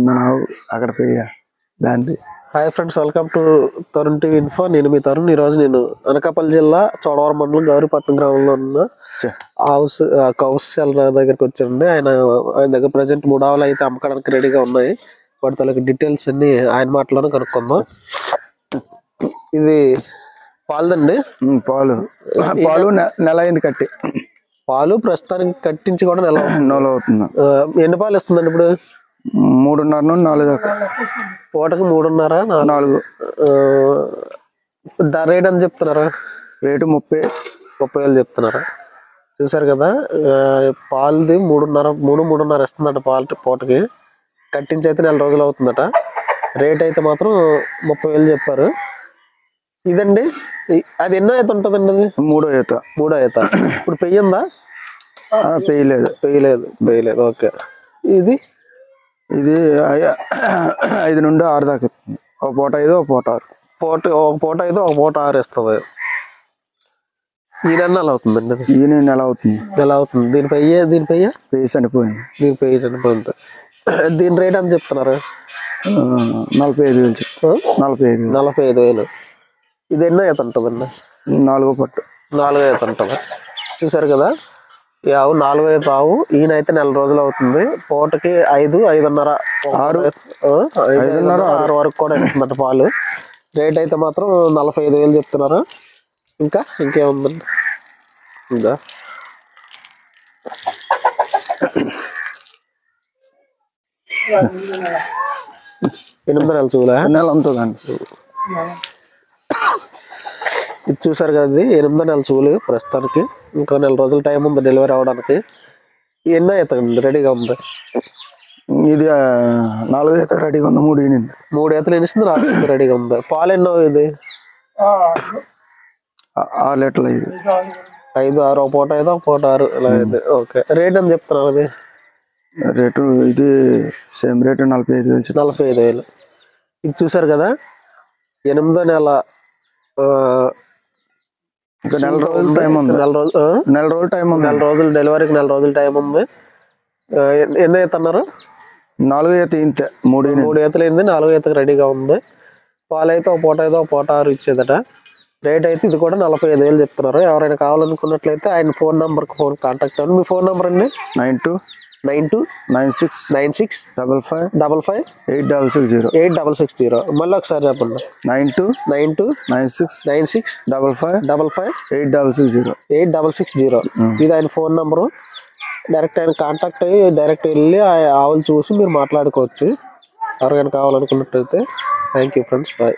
మన అక్కడ పోయి దాంది. Hi friends, welcome to Tarun TV info. నేను మీ తరుణ్. ఈరోజు నేను అనకాపల్లి జిల్లా చోడవరం మండలం గౌరీపట్నం గ్రామంలో ఉన్న కౌశల్ దగ్గరికి వచ్చానండి. ఆయన దగ్గర ప్రజెంట్ 3 ఆవులు అయితే అమ్మకానికి రెడీగా ఉన్నాయి. వాటి తలకి డీటెయిల్స్ అన్ని ఆయన మాటలోనే కనుక్కుందాం. ఇది పాలదండి. పాలు నెల అయింది కట్టి. పాలు ప్రస్తుతానికి కట్టించి కూడా నెల అవుతుంది. ఎన్ని పాలు ఇస్తుందండి ఇప్పుడు? 3.5 నుండి 4 దాకా. పూటకి 3.5 4. రేట్ అని చెప్తున్నారా? రేటు 30,000 చెప్తున్నారా? చూసారు కదా, పాలుది 3.5 ఇస్తుందట పాలు పూటకి. కట్టించి అయితే 4 రోజులు అవుతుందట. రేట్ అయితే మాత్రం 30,000 చెప్పారు. ఇదండి, అది ఎన్నో ఈత ఉంటుందండి? అది 3వ ఈత. ఇప్పుడు పెయ్యిందా? పెయ్యలేదు. ఓకే. ఇది 5 నుండి 6 దాకా. ఒక పూట 5, ఒక పూట 6. ఒక పూట 5, ఒక పూట 6 ఇస్తుంది. ఈ నెల అవుతుందండి. అది ఈ నెల అవుతుంది. దీని పెయ్య చనిపోయింది. దీని రేట్ అని చెప్తున్నారు? 45,000. 45,000. ఇది ఎన్నో ఈత ఉంటుందండి? 4వ పట్టు. 4వ ఈత ఉంటుంది. చూసారు కదా, ఈ ఆవు 4వ ఈత ఆవు. ఈయనైతే 4 రోజులు అవుతుంది. పూటకి 5, 5.5, 6 వరకు కూడా ఇస్తుందట పాలు. రేట్ అయితే మాత్రం 45,000 చెప్తున్నారు. ఇంకేముందండి? ఇంకా 8 నెలల చూలా నెల ఉంటుందండి. ఇది చూసారు కదా, ఇది 8 నెలల చూలు. ప్రస్తుతానికి ఇంకా 4 రోజులు టైం ఉంది డెలివరీ అవడానికి. ఎన్నో ఈత రెడీగా ఉంది? ఇది 4వ ఈత రెడీగా ఉంది. 3 ఈనింది. 3 ఈతలు ఎనిస్తుంది. 4 ఈత రెడీగా ఉంది. పాలు ఎన్నో? ఇది 6 లీటర్లు. 5, 6. ఒక పూట 5, ఒక పూట 6 ఇలా అయింది. ఓకే. రేట్ అని చెప్తున్నారు? అది రేటు ఇది సేమ్ రేటు 45,000. 45,000. ఇది చూసారు కదా, 8వ నెల. ఇంకా 4 రోజులు టైం ఉంది. 4 రోజులు డెలివరీకి 4 రోజులు టైం ఉంది. ఎన్నో ఈత అన్నారు? 4వ ఈత ఇంతే. 3 ఈతలు అయింది. 4వ ఈతకు రెడీగా ఉంది. పాలు అయితే ఒక పూట 5, ఒక పూట 6 ఇచ్చేదట. రేట్ అయితే ఇది కూడా 45,000 చెప్తున్నారు. ఎవరైనా కావాలనుకున్నట్లయితే ఆయన ఫోన్ నెంబర్కి కాంటాక్ట్ అవ్వండి. మీ ఫోన్ నెంబర్ అండి? 9296 55 860. మళ్ళీ ఒకసారి చెప్పండి. 9296 55 860. ఇది ఆయన ఫోన్ నెంబరు. డైరెక్ట్ ఆయన కాంటాక్ట్ అయ్యి డైరెక్ట్ వెళ్ళి ఆ ఆవులు చూసి మీరు మాట్లాడుకోవచ్చు ఎవరికైనా కావాలనుకున్నట్లయితే. Thank you friends. బాయ్.